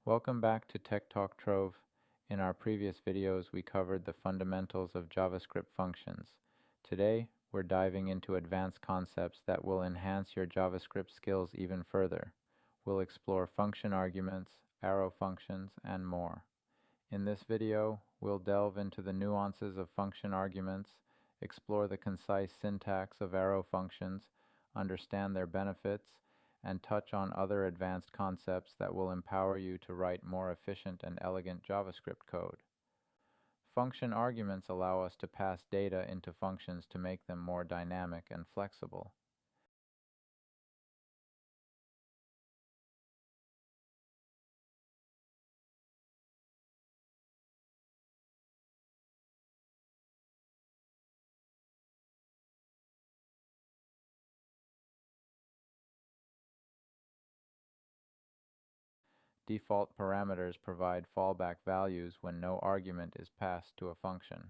Welcome back to Tech Talk Trove. In our previous videos, we covered the fundamentals of JavaScript functions. Today, we're diving into advanced concepts that will enhance your JavaScript skills even further. We'll explore function arguments, arrow functions, and more. In this video, we'll delve into the nuances of function arguments, explore the concise syntax of arrow functions, understand their benefits, and touch on other advanced concepts that will empower you to write more efficient and elegant JavaScript code. Function arguments allow us to pass data into functions to make them more dynamic and flexible. Default parameters provide fallback values when no argument is passed to a function.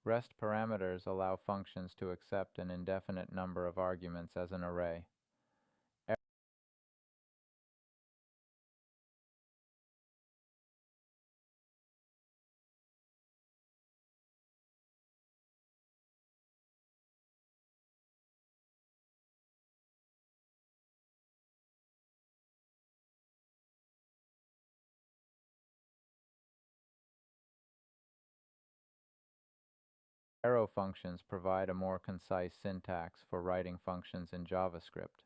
REST parameters allow functions to accept an indefinite number of arguments as an array. Arrow functions provide a more concise syntax for writing functions in JavaScript.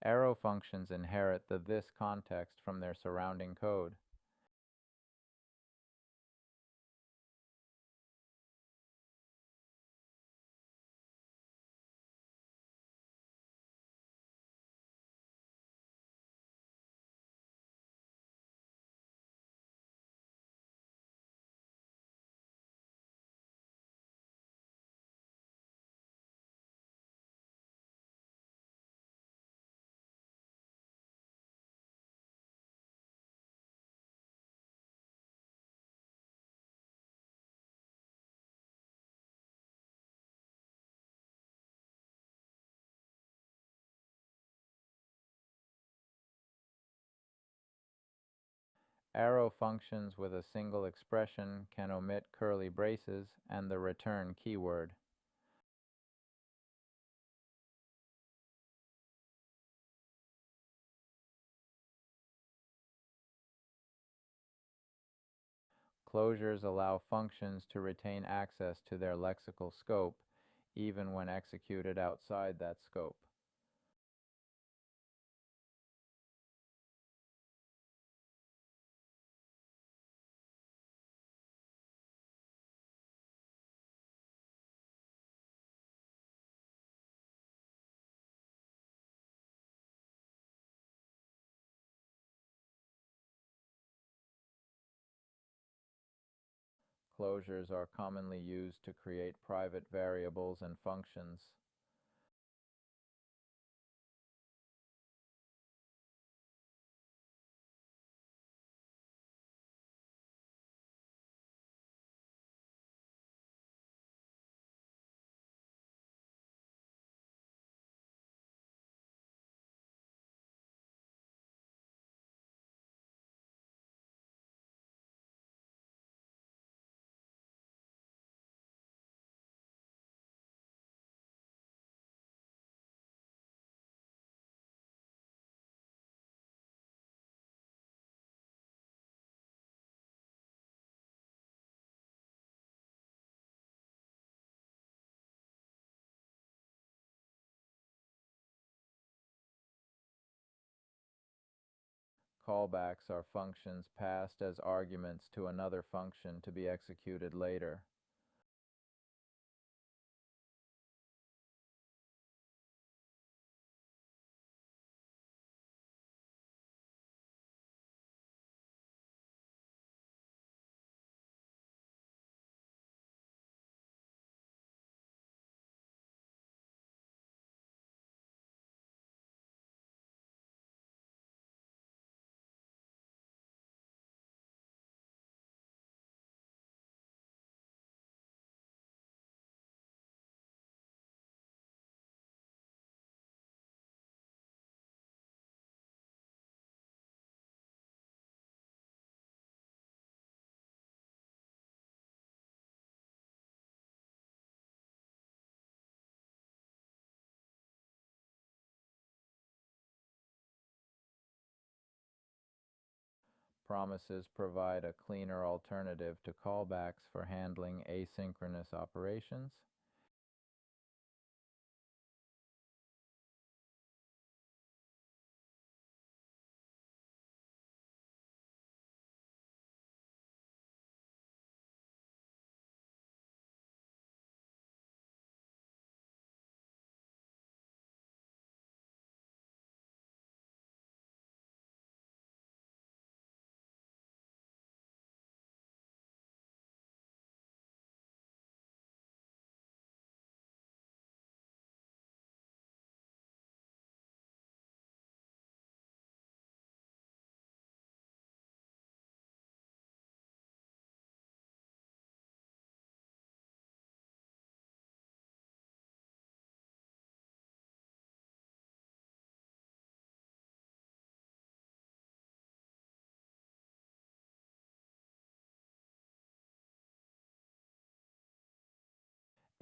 Arrow functions inherit the this context from their surrounding code. Arrow functions with a single expression can omit curly braces and the return keyword. Closures allow functions to retain access to their lexical scope, even when executed outside that scope. Closures are commonly used to create private variables and functions. Callbacks are functions passed as arguments to another function to be executed later. Promises provide a cleaner alternative to callbacks for handling asynchronous operations.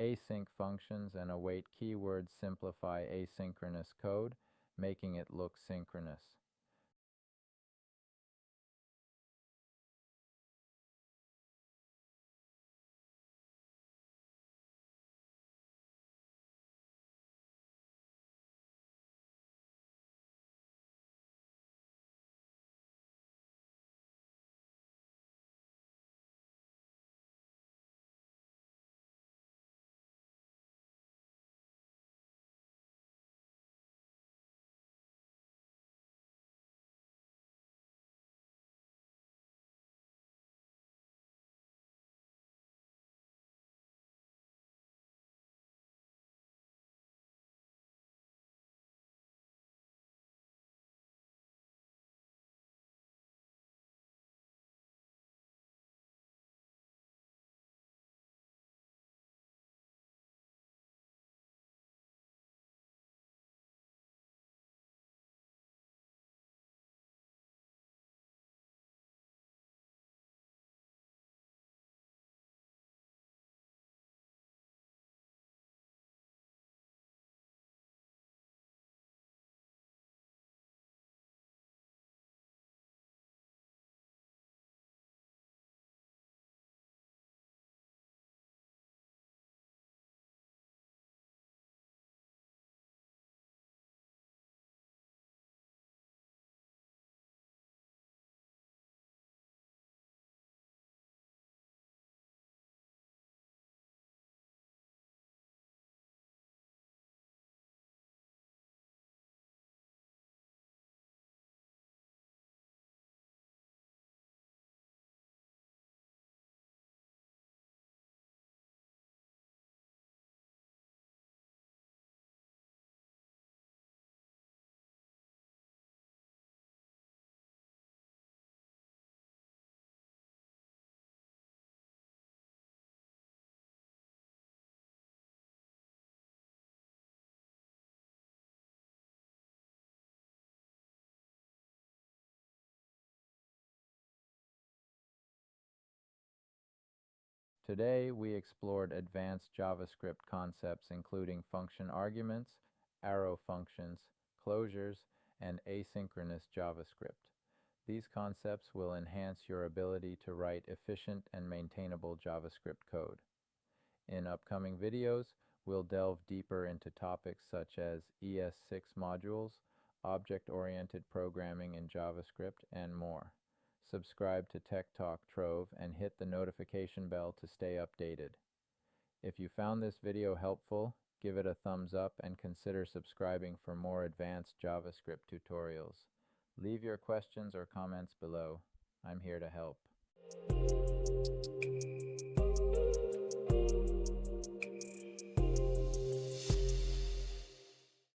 Async functions and await keywords simplify asynchronous code, making it look synchronous. Today, we explored advanced JavaScript concepts including function arguments, arrow functions, closures, and asynchronous JavaScript. These concepts will enhance your ability to write efficient and maintainable JavaScript code. In upcoming videos, we'll delve deeper into topics such as ES6 modules, object-oriented programming in JavaScript, and more. Subscribe to Tech Talk Trove and hit the notification bell to stay updated. If you found this video helpful, give it a thumbs up and consider subscribing for more advanced JavaScript tutorials. Leave your questions or comments below. I'm here to help.